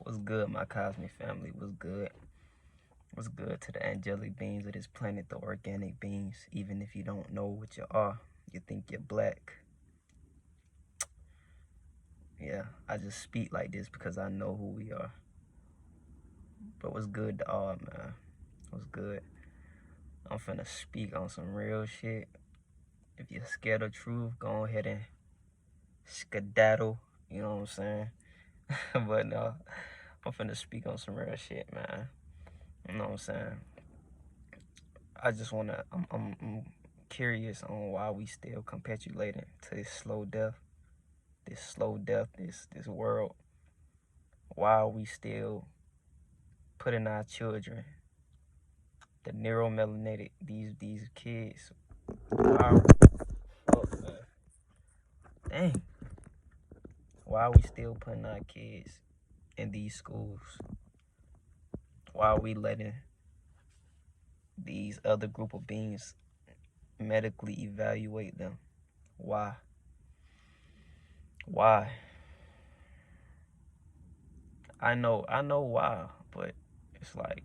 What's good, my cosmic family? What's good? What's good to the angelic beings of this planet, the organic beings? Even if you don't know what you are, you think you're black. Yeah, I just speak like this because I know who we are. But what's good to all, man? What's good? I'm finna speak on some real shit. If you're scared of truth, go ahead and skedaddle. You know what I'm saying? But no, I'm finna speak on some real shit, man. You know what I'm saying? I just wanna. I'm curious on why we still capitulating to this slow death, this world. Why are we still putting our children, the neuromelanated, these kids? Why? Oh man, dang! Why are we still putting our kids in these schools? Why are we letting these other group of beings medically evaluate them? Why? Why? I know why, but it's like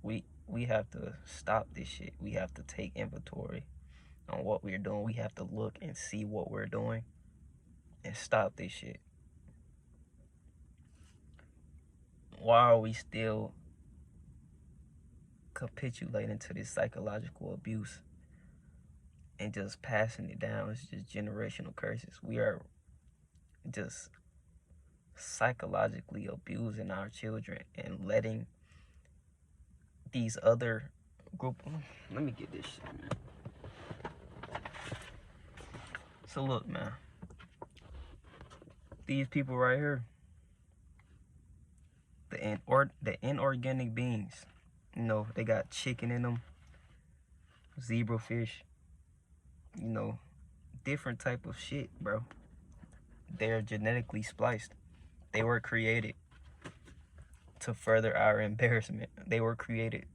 we have to stop this shit. We have to take inventory on what we're doing. We have to look and see what we're doing and stop this shit. Why are we still capitulating to this psychological abuse and just passing it down? It's just generational curses. We are just psychologically abusing our children and letting these other group. Let me get this shit, man. So look, man, these people right here, the inorganic beings, you know, they got chicken in them, zebra fish, you know, different type of shit, bro. They're genetically spliced. They were created to further our embarrassment. They were created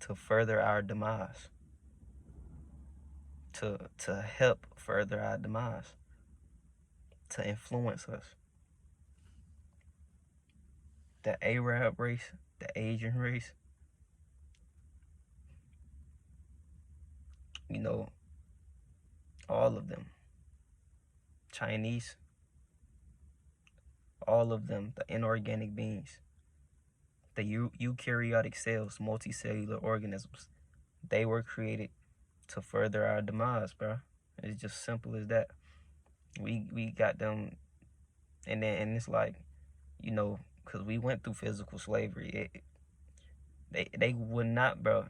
to further our demise. To help further our demise. To influence us. The Arab race, the Asian race, you know, all of them. Chinese, all of them, the inorganic beings. The eukaryotic cells, multicellular organisms, they were created to further our demise, bro. It's just simple as that. We got them, and it's like, you know, because we went through physical slavery. They would not, bro.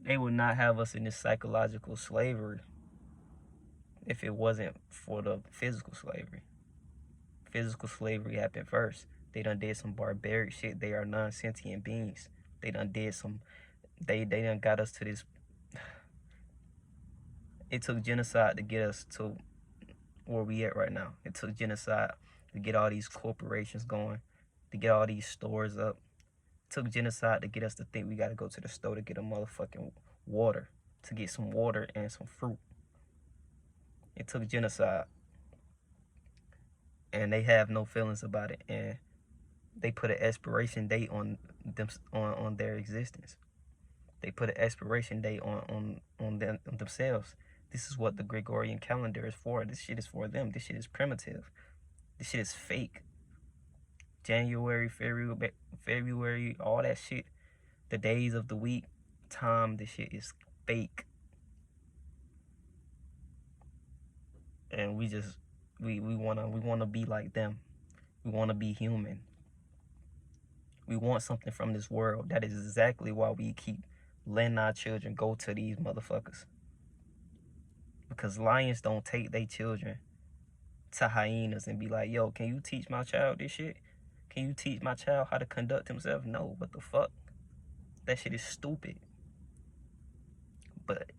They would not have us in this psychological slavery if it wasn't for the physical slavery. Physical slavery happened first. They done did some barbaric shit. They are non-sentient beings. They done did some. They done got us to this. It took genocide to get us to where we at right now. It took genocide to get all these corporations going, to get all these stores up. It took genocide to get us to think we got to go to the store to get a motherfucking water, to get some water and some fruit. It took genocide. And they have no feelings about it. And they put an expiration date on them, on their existence. They put an expiration date on themselves. This is what the Gregorian calendar is for. This shit is for them. This shit is primitive. This shit is fake. January, February, all that shit. The days of the week, time, this shit is fake. And we just we wanna be like them. We wanna be human. We want something from this world. That is exactly why we keep letting our children go to these motherfuckers. Because lions don't take their children to hyenas and be like, yo, can you teach my child this shit? Can you teach my child how to conduct himself? No, what the fuck? That shit is stupid. But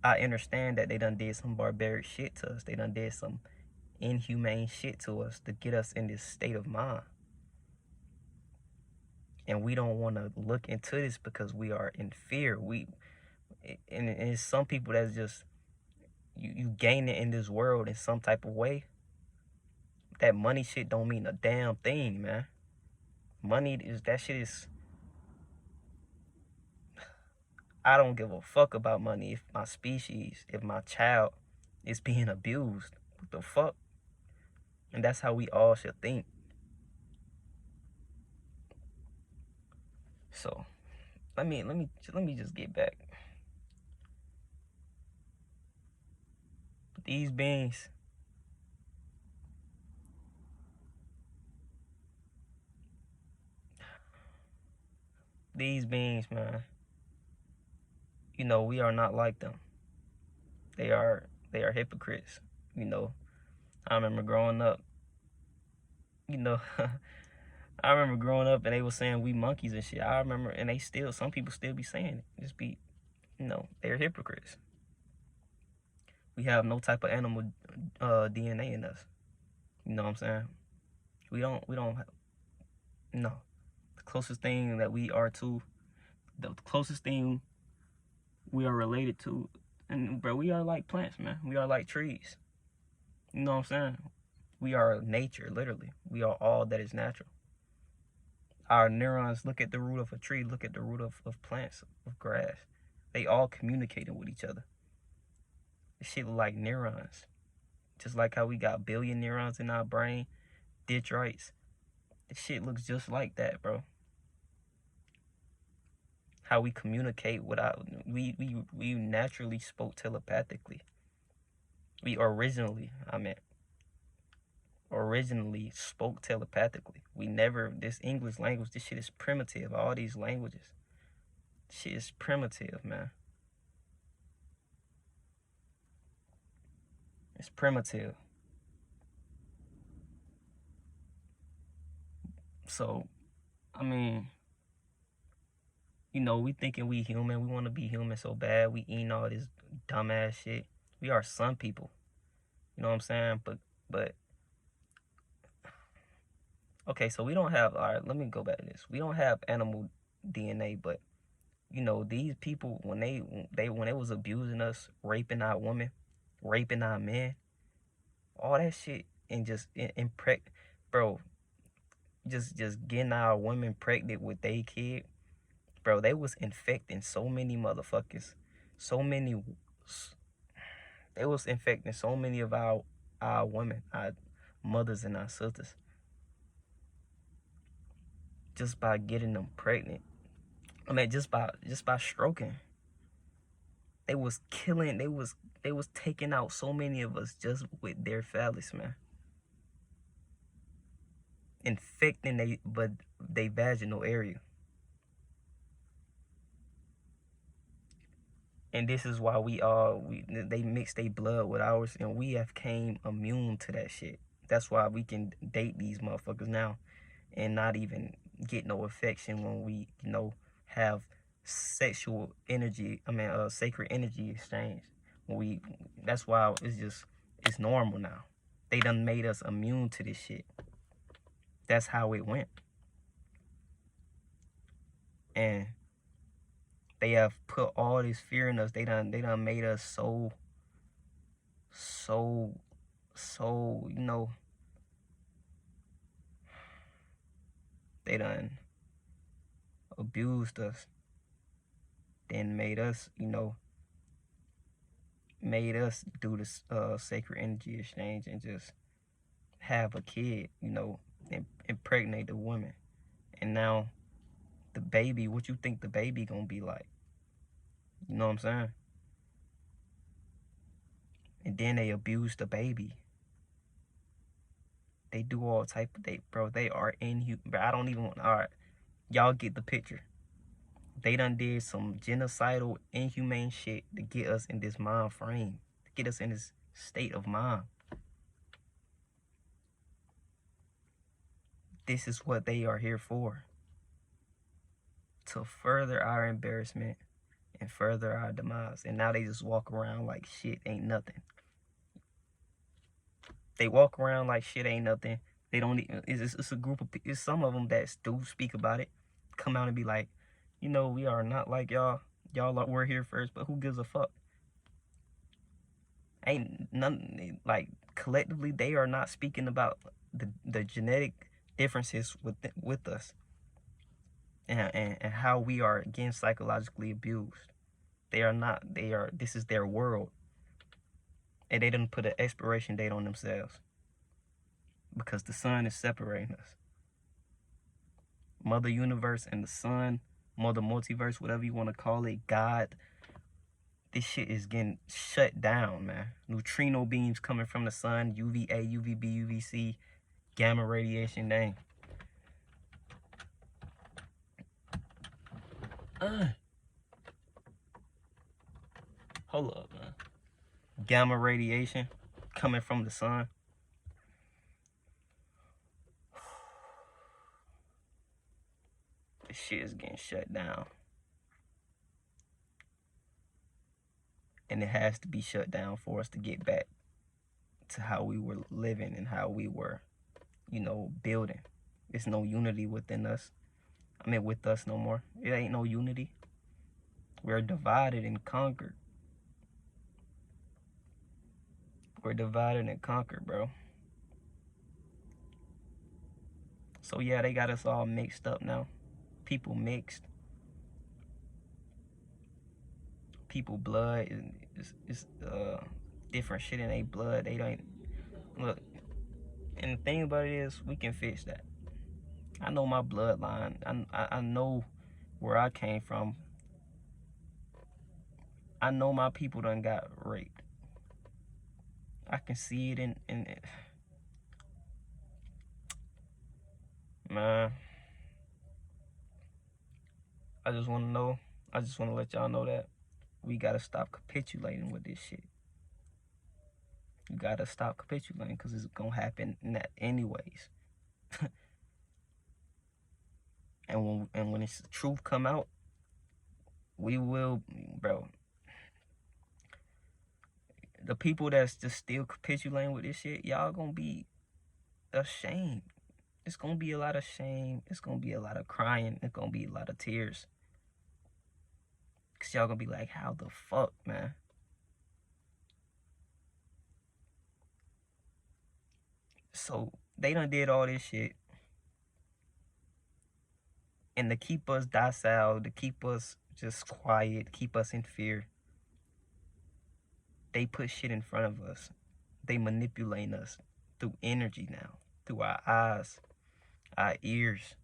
I understand that they done did some barbaric shit to us. They done did some inhumane shit to us to get us in this state of mind. And we don't want to look into this because we are in fear. And it's some people that's just, you gain it in this world in some type of way. that money shit don't mean a damn thing, man. Money is, that shit is, I don't give a fuck about money if my species, if my child is being abused. What the fuck? And that's how we all should think. So let me just get back. These beings, man, you know, we are not like them. They are hypocrites. You know, I remember growing up, you know, I remember growing up and they were saying we monkeys and shit. I remember, and some people still be saying it. Just be, you know, they're hypocrites. We have no type of animal DNA in us. You know what I'm saying? We don't have, no. The closest thing that we are to, the closest thing we are related to, and bro, we are like plants, man. We are like trees. You know what I'm saying? We are nature, literally. We are all that is natural. Our neurons, look at the root of a tree, look at the root of plants, of grass. They all communicating with each other. This shit look like neurons. Just like how we got billion neurons in our brain, dendrites. This shit looks just like that, bro. How we communicate without, we naturally spoke telepathically. We originally spoke telepathically. We never, this English language, this shit is primitive. All these languages, shit is primitive, man. It's primitive. So, I mean, you know, we thinking we human. We want to be human so bad. We eating all this dumbass shit. We are some people. You know what I'm saying? But okay, so we don't have, all right, let me go back to this. We don't have animal DNA, but you know, these people, when they was abusing us, raping our women, raping our men, all that shit, and just bro, just getting our women pregnant with their kid, bro, they was infecting so many motherfuckers, they was infecting so many of our women, our mothers and our sisters, just by getting them pregnant. I mean, just by stroking. They was killing, they was taking out so many of us just with their phallus, man. Infecting they vaginal area. And this is why they mix their blood with ours, and we have came immune to that shit. That's why we can date these motherfuckers now and not even get no affection when we, you know, have sexual energy, sacred energy exchange. That's why it's normal now. They done made us immune to this shit. That's how it went. And they have put all this fear in us. They done made us so, you know, they done abused us. Then made us, you know, do this sacred energy exchange and just have a kid, you know, and impregnate the woman. And now the baby, what you think the baby gonna be like? You know what I'm saying? And then they abuse the baby. They do all type of, they are inhuman. But I don't even want, all right, y'all get the picture. They done did some genocidal, inhumane shit to get us in this mind frame, to get us in this state of mind. This is what they are here for. To further our embarrassment and further our demise. And now they just walk around like shit ain't nothing. They walk around like shit ain't nothing. They don't even, it's a group of, it's some of them that do speak about it, come out and be like, you know, we are not like y'all. We're here first, but who gives a fuck? Ain't none, like, collectively, they are not speaking about the genetic differences with us, and how we are again psychologically abused. They are not. They are. This is their world, and they didn't put an expiration date on themselves because the sun is separating us. Mother Universe and the sun, Mother Multiverse, whatever you want to call it, God. This shit is getting shut down, man. Neutrino beams coming from the sun, UVA, UVB, UVC, gamma radiation, dang. Hold up, man. Gamma radiation coming from the sun. This shit is getting shut down. And it has to be shut down for us to get back to how we were living and how we were, building. There's no unity within us. I mean, with us no more. It ain't no unity. We're divided and conquered. We're divided and conquered, bro. So yeah, they got us all mixed up now. People mixed. People blood is different shit in their blood. They don't look. And the thing about it is, we can fix that. I know my bloodline. I know where I came from. I know my people done got raped. I can see it in man. I just want to let y'all know that we gotta stop capitulating with this shit. You gotta stop capitulating because it's gonna happen anyways. and when it's the truth come out, we will, bro. The people that's just still capitulating with this shit, y'all gonna be ashamed. It's gonna be a lot of shame. It's gonna be a lot of crying. It's gonna be a lot of tears. Cause y'all gonna be like, how the fuck, man? So they done did all this shit. And to keep us docile, to keep us just quiet, keep us in fear, they put shit in front of us. They manipulate us through energy now, through our eyes, our ears,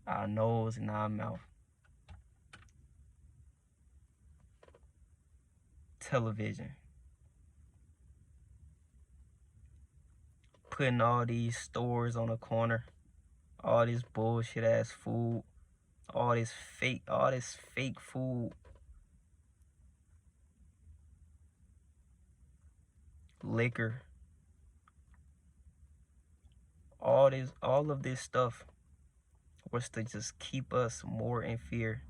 our nose, and our mouth. Television. Putting all these stores on the corner, all this bullshit ass food, all this fake food. Liquor. All of this stuff was to just keep us more in fear.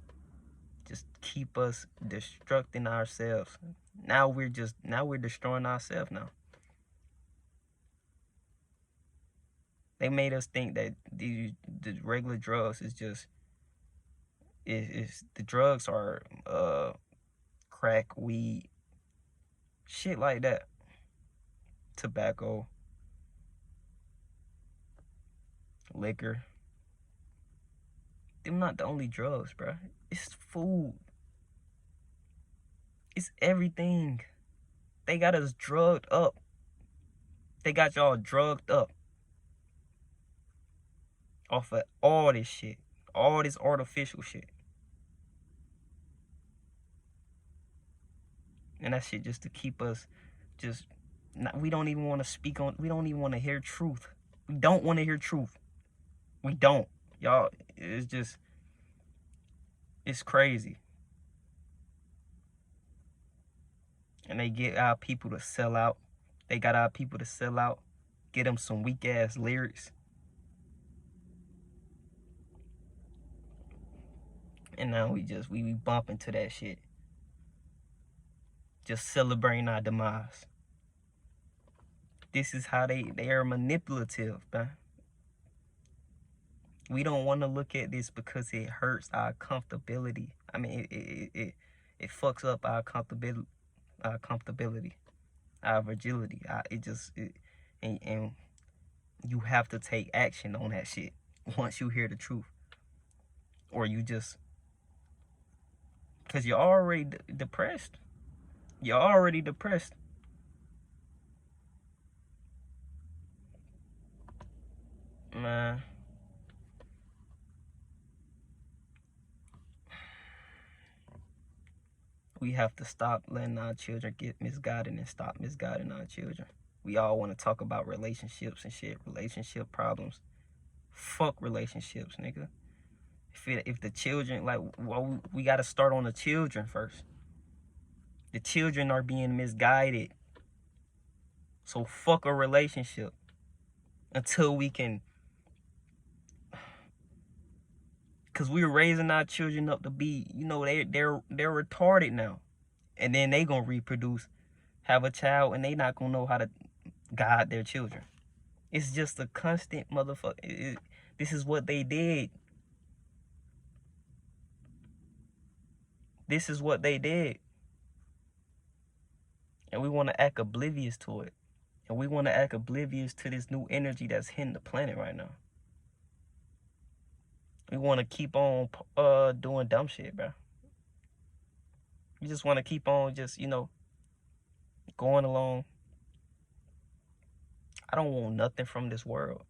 Just keep us destructing ourselves. Now we're destroying ourselves now. They made us think that the regular drugs is just the drugs are crack, weed, shit like that. Tobacco, liquor. Them not the only drugs, bro. It's food. It's everything. They got us drugged up. They got y'all drugged up off of all this shit. All this artificial shit. And that shit just to keep us just... we don't even want to speak on... We don't even want to hear truth. We don't want to hear truth. We don't. Y'all, it's just... It's crazy. And they get our people to sell out. They got our people to sell out. Get them some weak ass lyrics. And now we bump into that shit. Just celebrating our demise. This is how they are manipulative, man. We don't want to look at this because it hurts our comfortability. I mean, it fucks up our comfortability, our fragility. And you have to take action on that shit once you hear the truth. Or you just, because you're already depressed. You're already depressed. Man. We have to stop letting our children get misguided and stop misguiding our children. We all want to talk about relationships and shit, relationship problems. Fuck relationships, nigga. If the children, like, well, we got to start on the children first. The children are being misguided. So fuck a relationship until we can, because we're raising our children up to be, you know, they're retarded now. And then they gonna reproduce, have a child, and they not gonna know how to guide their children. It's just a constant motherfucker. This is what they did. This is what they did. And we want to act oblivious to it. And we want to act oblivious to this new energy that's hitting the planet right now. We want to keep on doing dumb shit, bro. We just want to keep on just, you know, going along. I don't want nothing from this world.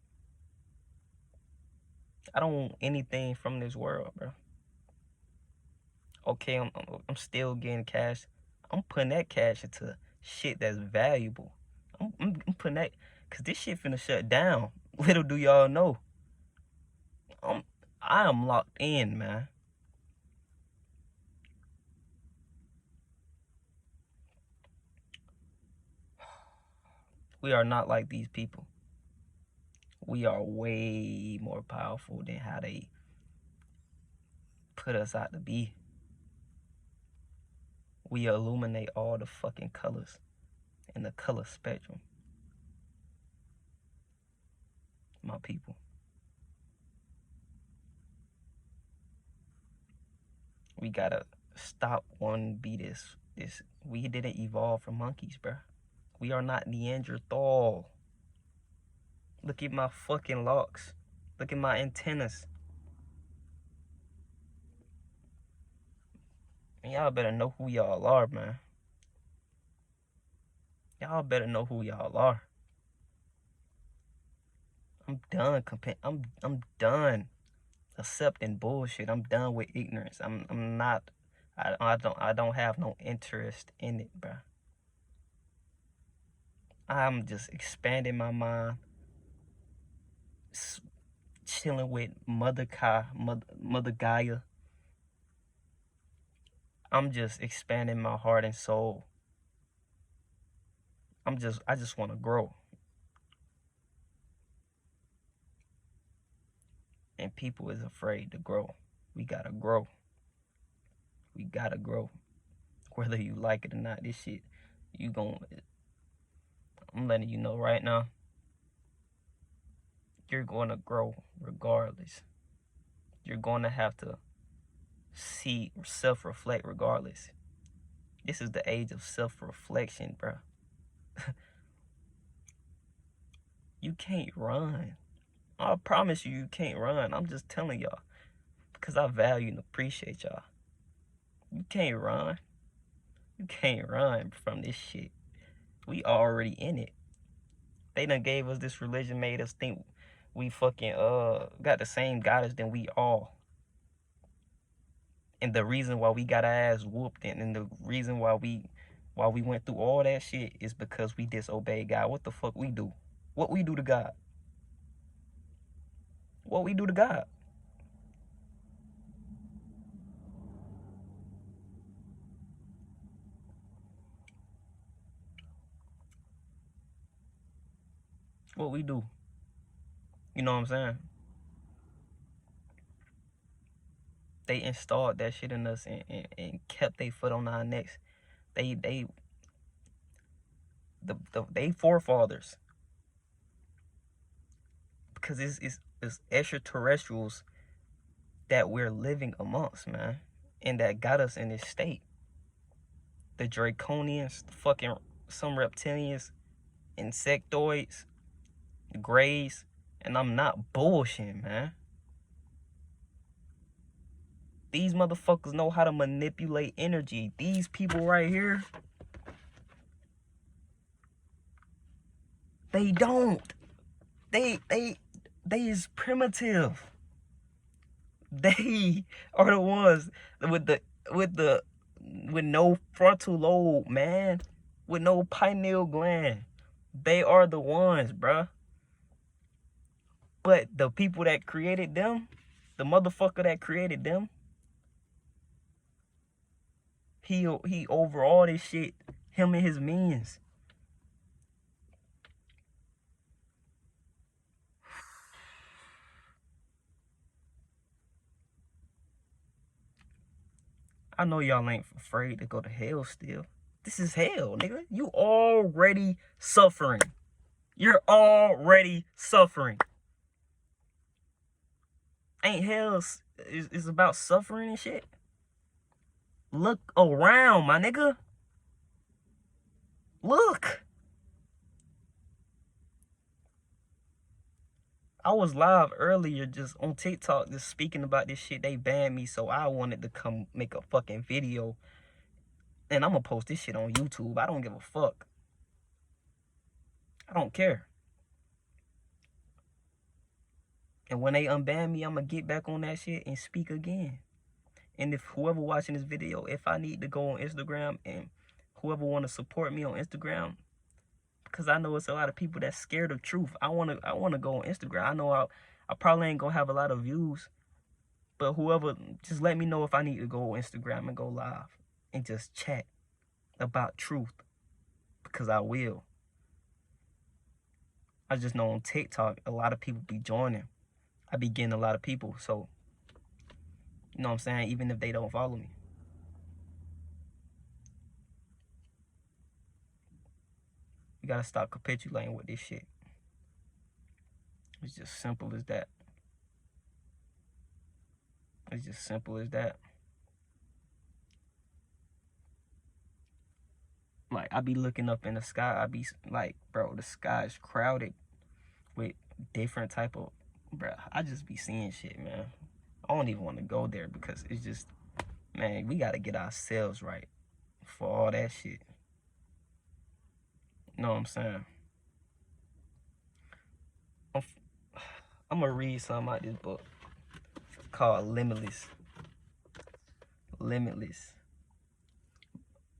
I don't want anything from this world, bro. Okay, I'm still getting cash. I'm putting that cash into shit that's valuable. I'm putting that, because this shit finna shut down. Little do y'all know. I am locked in, man. We are not like these people. We are way more powerful than how they put us out to be. We illuminate all the fucking colors in the color spectrum. My people. We gotta stop wanting to be this. We didn't evolve from monkeys, bruh. We are not Neanderthal. Look at my fucking locks. Look at my antennas. And y'all better know who y'all are, man. Y'all better know who y'all are. I'm done I'm done accepting bullshit. I'm done with ignorance. I'm not. I don't have no interest in it, bro. I'm just expanding my mind, chilling with Mother Gaia. I'm just expanding my heart and soul. I just want to grow. And people is afraid to grow. We gotta grow. We gotta grow. Whether you like it or not, this shit, I'm letting you know right now, you're gonna grow regardless. You're gonna have to self-reflect regardless. This is the age of self-reflection, bro. You can't run. I promise you can't run. I'm just telling y'all, because I value and appreciate y'all. You can't run. You can't run from this shit. We already in it. They done gave us this religion, made us think we fucking got the same goddess than we all. And the reason why we got our ass whooped and the reason why we went through all that shit is because we disobeyed God. What the fuck we do? What we do to God? What we do to God? What we do? You know what I'm saying? They installed that shit in us and kept their foot on our necks. They forefathers, because it's extraterrestrials that we're living amongst, man, and that got us in this state. The draconians, fucking some reptilians, insectoids, the greys, And I'm not bullshitting, man. These motherfuckers know how to manipulate energy. These people right here, they don't. They is primitive. They are the ones with no frontal lobe, man. With no pineal gland. They are the ones, bruh. But the people that created them, the motherfucker that created them, he over all this shit, him and his minions. I know y'all ain't afraid to go to hell still. This is hell, nigga. You already suffering. You're already suffering. Ain't hell is about suffering and shit? Look around, my nigga. Look. I was live earlier just on TikTok just speaking about this shit. They banned me, so I wanted to come make a fucking video. And I'm gonna post this shit on YouTube. I don't give a fuck. I don't care. And when they unban me, I'm gonna get back on that shit and speak again. And if whoever watching this video, if I need to go on Instagram and whoever want to support me on Instagram, because I know it's a lot of people that's scared of truth. I wanna go on Instagram. I know I probably ain't gonna have a lot of views, but whoever, just let me know if I need to go on Instagram and go live and just chat about truth, because I will. I just know on TikTok a lot of people be joining. I be getting a lot of people, so you know what I'm saying, even if they don't follow me. You gotta stop capitulating with this shit. It's just simple as that. It's just simple as that. Like, I be looking up in the sky, I be like, bro, the sky is crowded with different type of, bro, I just be seeing shit, man. I don't even want to go there because it's just, man, we gotta get ourselves right for all that shit. You know what I'm saying? I'm gonna read something out this book called Limitless. Limitless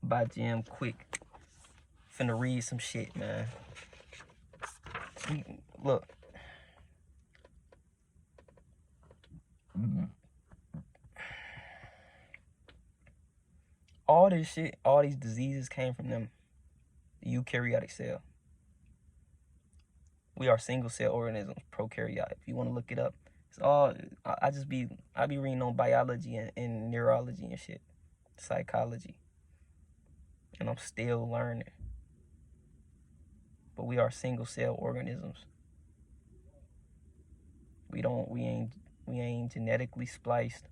by Jim Quick. Finna read some shit, man. Look. All this shit, all these diseases came from them. The eukaryotic cell. We are single cell organisms, prokaryote. If you want to look it up, it's all, I be reading on biology and neurology and shit, psychology. And I'm still learning. But we are single cell organisms. We ain't genetically spliced.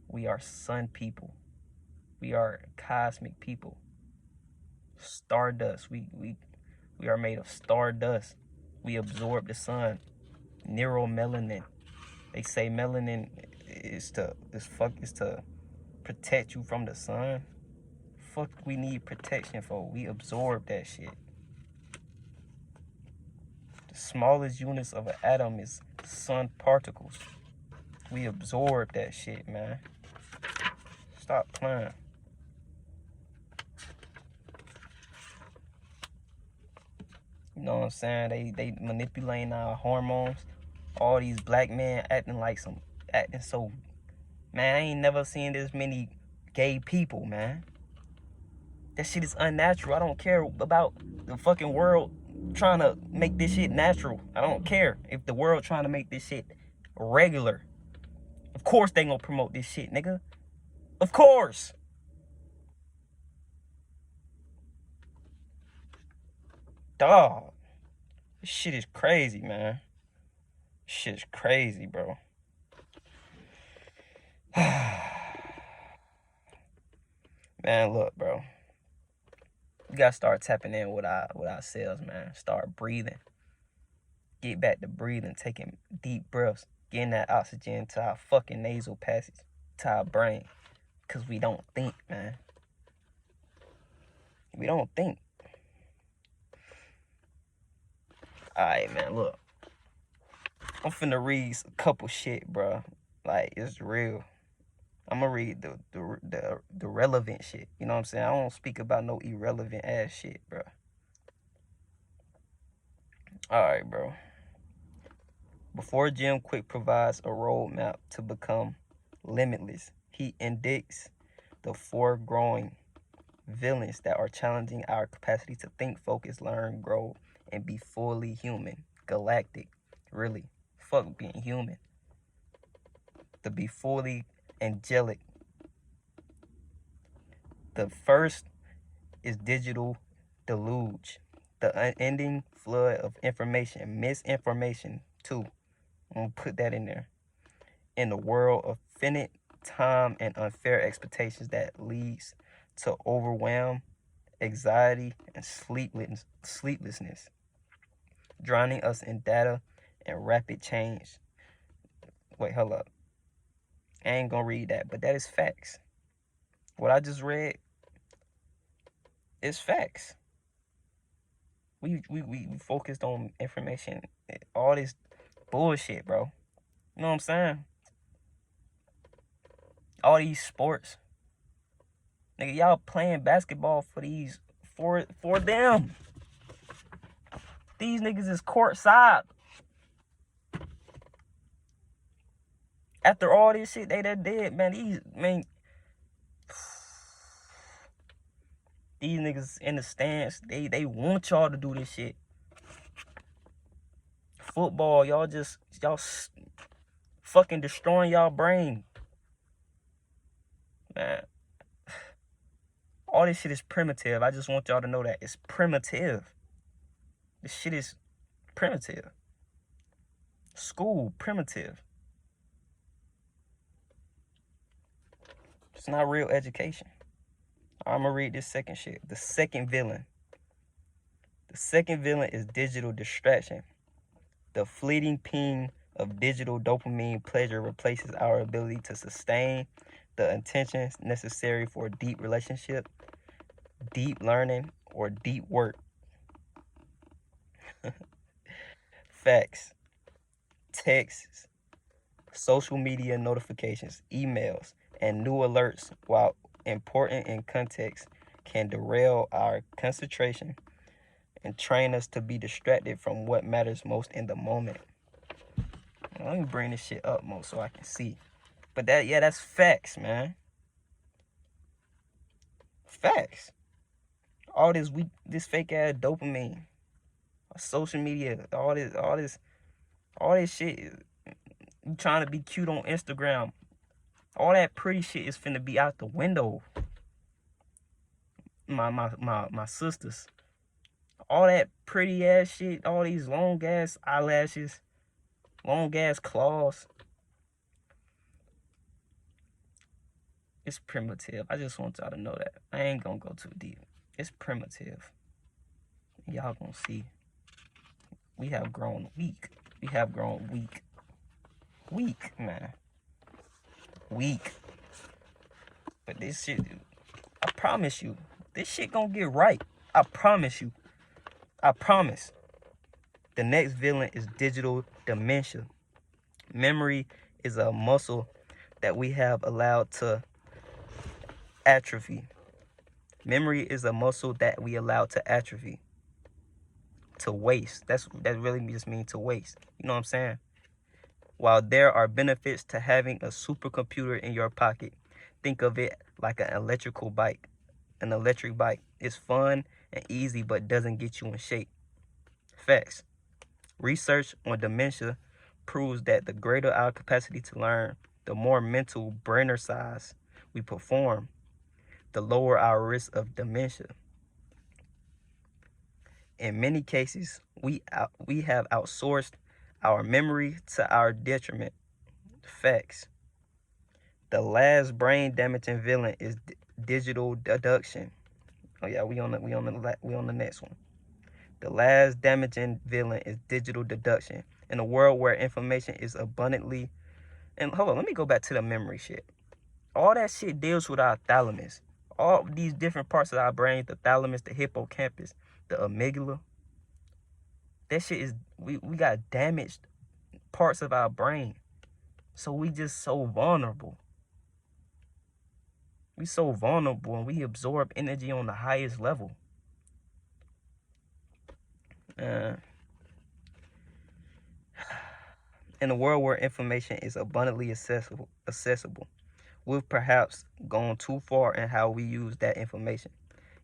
We are sun people. We are cosmic people. Stardust. We are made of stardust. We absorb the sun. Neuromelanin. They say melanin is to protect you from the sun. Fuck, we need protection for. We absorb that shit. The smallest units of an atom is sun particles. We absorb that shit, man. Stop playing. You know what I'm saying? They manipulating our hormones. All these black men acting so, man, I ain't never seen this many gay people, man. That shit is unnatural. I don't care about the fucking world trying to make this shit natural. I don't care if the world trying to make this shit regular. Of course they gonna promote this shit, nigga. Of course. Dog. This shit is crazy, man. This shit is crazy, bro. Man, look, bro. We gotta start tapping in with ourselves, man. Start breathing. Get back to breathing, taking deep breaths, getting that oxygen to our fucking nasal passage, to our brain. Because we don't think, man. We don't think. Alright, man, look. I'm finna read a couple shit, bro. Like, it's real. I'm gonna read the relevant shit. You know what I'm saying? I don't speak about no irrelevant ass shit, bro. Alright, bro. Before Jim Quick provides a roadmap to become limitless, he indicates the foregoing villains that are challenging our capacity to think, focus, learn, grow, and be fully human. Galactic. Really. Fuck being human. To be fully angelic. The first is digital deluge. The unending flood of information. Misinformation, too. I'm going to put that in there. In the world of finite time and unfair expectations that leads to overwhelm, anxiety, and sleeplessness, drowning us in data and rapid change. Wait, hold up. I ain't gonna read that, but that is facts. What I just read is facts. We focused on information, all this bullshit, bro. You know what I'm saying? All these sports. Nigga, y'all playing basketball for these, for them. These niggas is courtside. After all this shit they done did, man, these niggas in the stands, they want y'all to do this shit. Football, y'all fucking destroying y'all brain. Man, all this shit is primitive. I just want y'all to know that. It's primitive. This shit is primitive. School, primitive. It's not real education. I'm gonna read this second shit. The second villain. The second villain is digital distraction. The fleeting ping of digital dopamine pleasure replaces our ability to sustain the intentions necessary for a deep relationship, deep learning, or deep work. Facts. Texts, social media notifications, emails, and new alerts, while important in context, can derail our concentration and train us to be distracted from what matters most in the moment. Let me bring this shit up more so I can see. But that's facts, man. Facts. All this fake ass dopamine, social media, all this shit. You trying to be cute on Instagram. All that pretty shit is finna be out the window. My sisters. All that pretty ass shit, all these long ass eyelashes, long ass claws. It's primitive. I just want y'all to know that. I ain't gonna go too deep. It's primitive. Y'all gonna see. We have grown weak. We have grown weak. Weak, man. Weak. But this shit, I promise you, this shit gonna get right. I promise you. I promise. The next villain is digital dementia. Memory is a muscle that we have allowed to atrophy. Memory is a muscle that we allow to atrophy, to waste. That really just means to waste. You know what I'm saying? While there are benefits to having a supercomputer in your pocket, think of it like an electric bike. An electric bike is fun and easy, but doesn't get you in shape. Facts. Research on dementia proves that the greater our capacity to learn, the more mental brain exercise we perform, the lower our risk of dementia. In many cases, we have outsourced our memory to our detriment. Facts. The last brain damaging villain is digital deduction. Oh yeah, we on the next one. The last damaging villain is digital deduction. In a world where information is abundantly... And hold on, let me go back to the memory shit. All that shit deals with our thalamus. All these different parts of our brain, the thalamus, the hippocampus, the amygdala. That shit is... We got damaged parts of our brain. So we just so vulnerable. We so vulnerable and we absorb energy on the highest level. In a world where information is abundantly accessible, we've perhaps gone too far in how we use that information,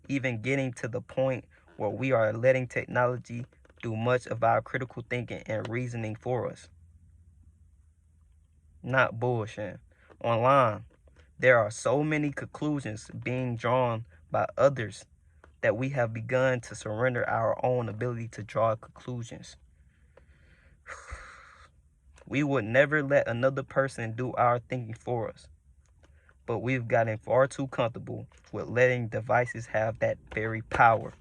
even getting to the point where we are letting technology do much of our critical thinking and reasoning for us. Not bullshit. Online, there are so many conclusions being drawn by others that we have begun to surrender our own ability to draw conclusions. We would never let another person do our thinking for us, but we've gotten far too comfortable with letting devices have that very power.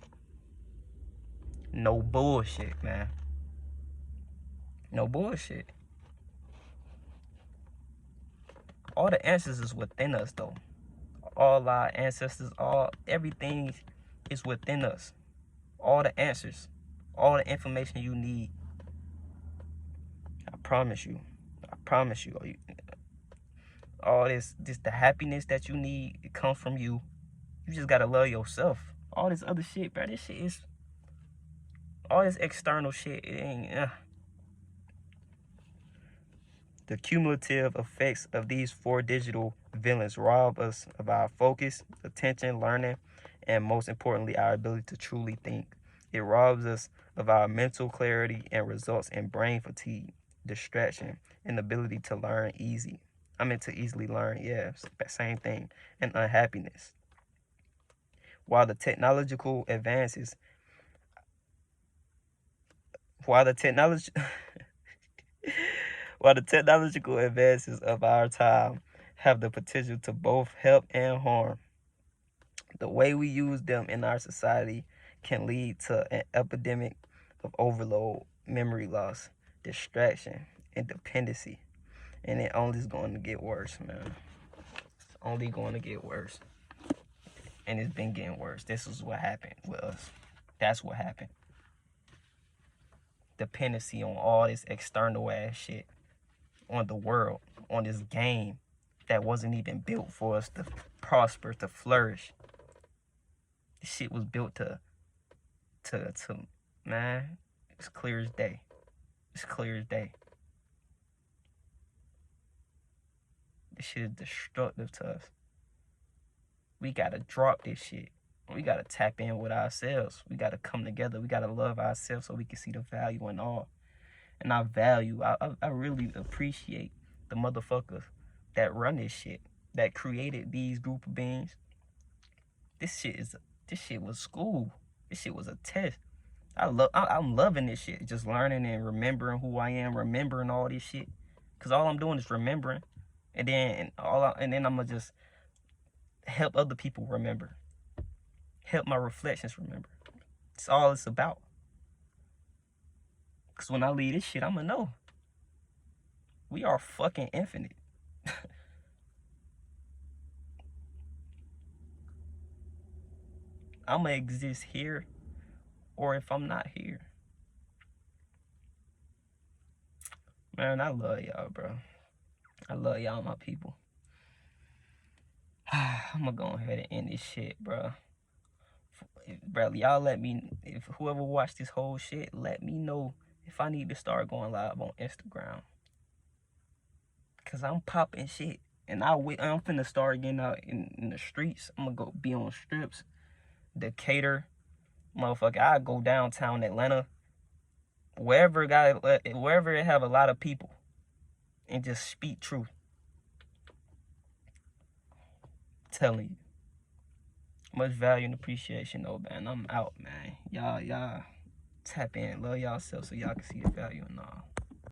No bullshit, man. No bullshit. All the answers is within us, though. All our ancestors, everything is within us. All the answers, all the information you need. I promise you. All this the happiness that you need, it comes from you. You just gotta love yourself. All this other shit, bro, this shit is... All this external shit, it ain't... The cumulative effects of these 4 digital villains rob us of our focus, attention, learning, and most importantly, our ability to truly think. It robs us of our mental clarity and results in brain fatigue, distraction, and ability to learn easily learn, yeah, same thing, and unhappiness. While the technological advances of our time have the potential to both help and harm, the way we use them in our society can lead to an epidemic of overload, memory loss, distraction, and dependency. And it only is going to get worse, man. It's only going to get worse. And it's been getting worse. This is what happened with us. That's what happened. Dependency on all this external ass shit. On the world. On this game that wasn't even built for us to prosper, to flourish. This shit was built to man, it's clear as day. It's clear as day. This shit is destructive to us. We gotta drop this shit. We gotta tap in with ourselves. We gotta come together. We gotta love ourselves so we can see the value in all. And I really appreciate the motherfuckers that run this shit, that created these group of beings. This shit was school. This shit was a test. I'm loving this shit. Just learning and remembering who I am, remembering all this shit. Cause all I'm doing is remembering. And then I'm gonna just help other people remember. Help my reflections remember. It's all it's about. Cause when I leave this shit, I'ma know. We are fucking infinite. I'ma exist here or if I'm not here. Man, I love y'all, bro. I love y'all, my people. I'm gonna go ahead and end this shit, bro. Bro, y'all let me, if whoever watched this whole shit, let me know if I need to start going live on Instagram. Cause I'm popping shit. And I'm finna start getting out in the streets. I'm gonna go be on strips. Decatur. Motherfucker, I go downtown Atlanta. Wherever it have a lot of people. And just speak truth. Telling you. Much value and appreciation though, man. I'm out, man. Y'all tap in. Love y'all self so y'all can see the value in all.